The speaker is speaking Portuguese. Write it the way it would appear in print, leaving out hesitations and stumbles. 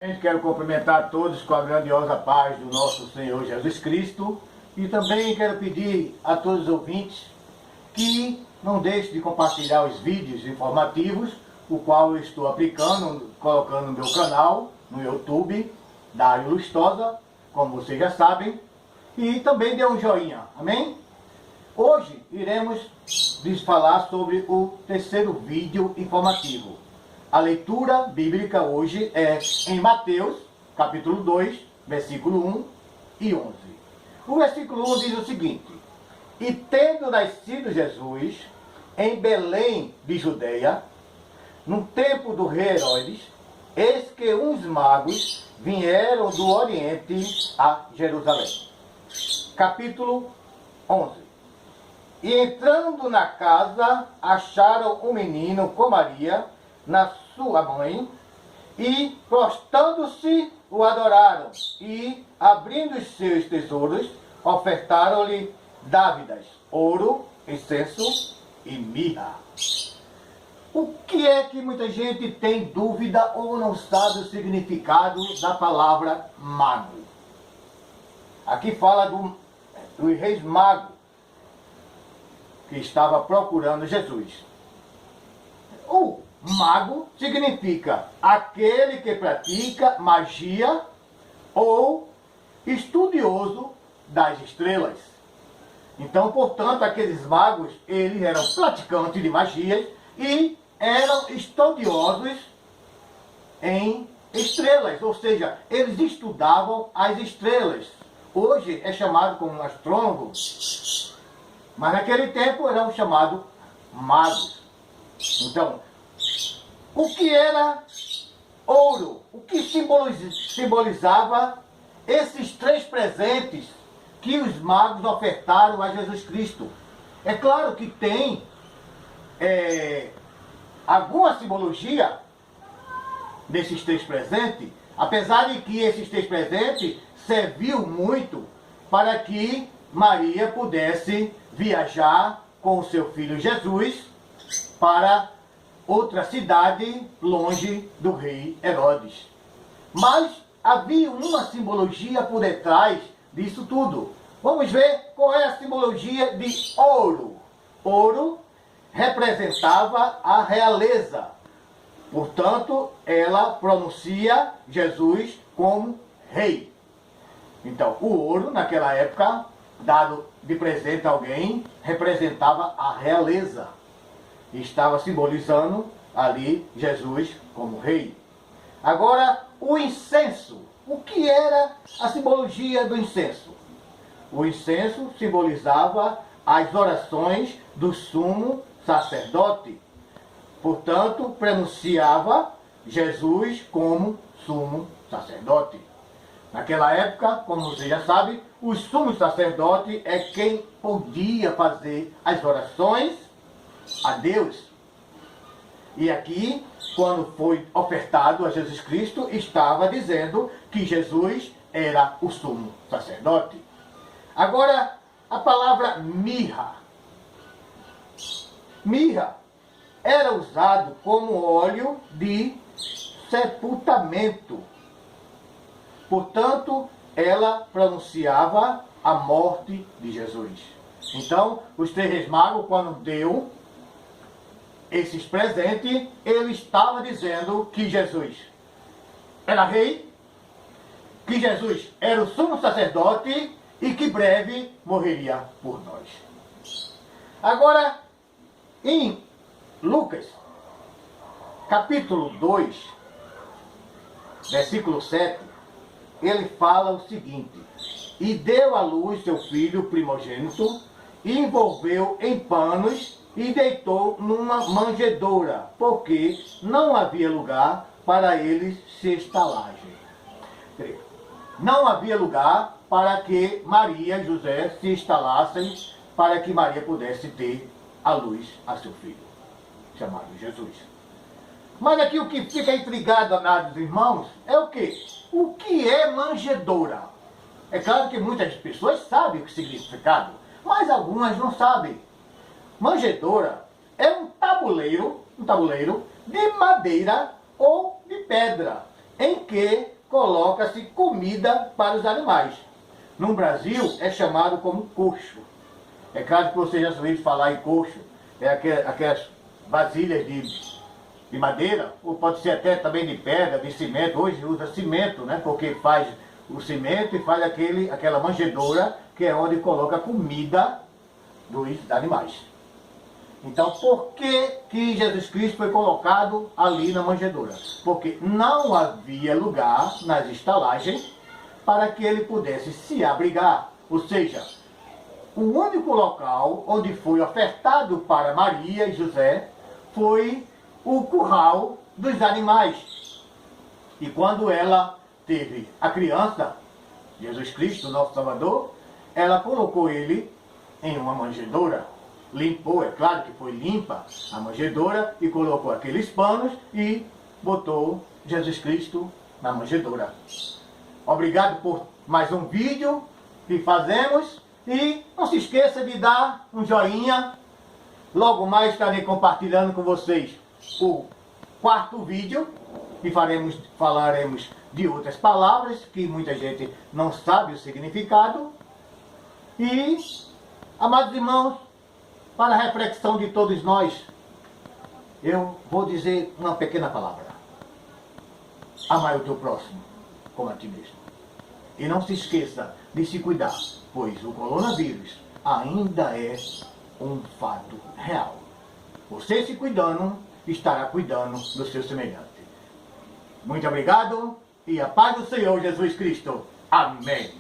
Quero cumprimentar todos com a grandiosa paz do nosso Senhor Jesus Cristo e também quero pedir a todos os ouvintes que não deixem de compartilhar os vídeos informativos, o qual eu estou aplicando, colocando no meu canal, no YouTube, Dário Lustosa, como vocês já sabem, e também dê um joinha, amém? Hoje iremos lhes falar sobre o terceiro vídeo informativo. A leitura bíblica hoje é em Mateus, capítulo 2, versículo 1 e 11. O versículo 1 diz o seguinte: E tendo nascido Jesus em Belém de Judeia, no tempo do rei Herodes, eis que uns magos vieram do Oriente a Jerusalém. Capítulo 11. E entrando na casa, acharam um menino com Maria, na sua mãe, e prostrando-se o adoraram, e abrindo os seus tesouros, ofertaram-lhe dávidas, ouro, incenso e mirra. O que é que muita gente tem dúvida ou não sabe o significado da palavra mago? Aqui fala dos reis magos que estava procurando Jesus. O mago significa aquele que pratica magia ou estudioso das estrelas. Então, portanto, aqueles magos, eles eram praticantes de magias e eram estudiosos em estrelas, ou seja, eles estudavam as estrelas. Hoje é chamado como astrônomo, mas naquele tempo eram chamados magos. Então, o que era ouro? O que simbolizava esses três presentes que os magos ofertaram a Jesus Cristo? É claro que tem alguma simbologia desses três presentes, apesar de que esses três presentes serviu muito para que Maria pudesse viajar com o seu filho Jesus para outra cidade longe do rei Herodes. Mas havia uma simbologia por detrás disso tudo. Vamos ver qual é a simbologia de ouro. Ouro representava a realeza. Portanto, ela pronuncia Jesus como rei. Então, o ouro, naquela época, dado de presente a alguém, representava a realeza. Estava simbolizando ali Jesus como rei. Agora, o incenso. O que era a simbologia do incenso? O incenso simbolizava as orações do sumo sacerdote. Portanto, pronunciava Jesus como sumo sacerdote. Naquela época, como você já sabe, o sumo sacerdote é quem podia fazer as orações a Deus. E aqui, quando foi ofertado a Jesus Cristo, estava dizendo que Jesus era o sumo sacerdote. Agora, a palavra mirra. Mirra era usado como óleo de sepultamento. Portanto, ela pronunciava a morte de Jesus. Então, os três reis magos, quando deu esses presentes, ele estava dizendo que Jesus era rei, que Jesus era o sumo sacerdote e que breve morreria por nós. Agora, em Lucas, capítulo 2, versículo 7, ele fala o seguinte: E deu à luz seu filho primogênito, e envolveu em panos e deitou numa manjedoura, porque não havia lugar para eles se estalarem. Não havia lugar para que Maria e José se instalassem, para que Maria pudesse ter à luz a seu filho, chamado Jesus. Mas aqui o que fica intrigado, amados irmãos, é o quê? O que é manjedoura? É claro que muitas pessoas sabem o significado, mas algumas não sabem. Manjedoura é um tabuleiro de madeira ou de pedra, em que coloca-se comida para os animais. No Brasil é chamado como coxo. É claro que você já ouviu falar em coxo, é aquelas vasilhas de madeira, ou pode ser até também de pedra, de cimento. Hoje usa cimento, né? Porque faz o cimento e faz aquela manjedoura, que é onde coloca a comida dos animais. Então, por que Jesus Cristo foi colocado ali na manjedoura? Porque não havia lugar nas estalagens para que ele pudesse se abrigar. Ou seja, o único local onde foi ofertado para Maria e José foi o curral dos animais. E quando ela teve a criança, Jesus Cristo, nosso Salvador, ela colocou ele em uma manjedoura, limpou, é claro que foi limpa a manjedoura, e colocou aqueles panos e botou Jesus Cristo na manjedoura. Obrigado por mais um vídeo que fazemos, e não se esqueça de dar um joinha. Logo mais estarei compartilhando com vocês o 4º vídeo, e falaremos de outras palavras que muita gente não sabe o significado. E, amados irmãos, para a reflexão de todos nós, eu vou dizer uma pequena palavra: amai o teu próximo como a ti mesmo. E não se esqueça de se cuidar, pois o coronavírus ainda é um fato real. Você se cuidando, estará cuidando do seu semelhante. Muito obrigado, e a paz do Senhor Jesus Cristo. Amém.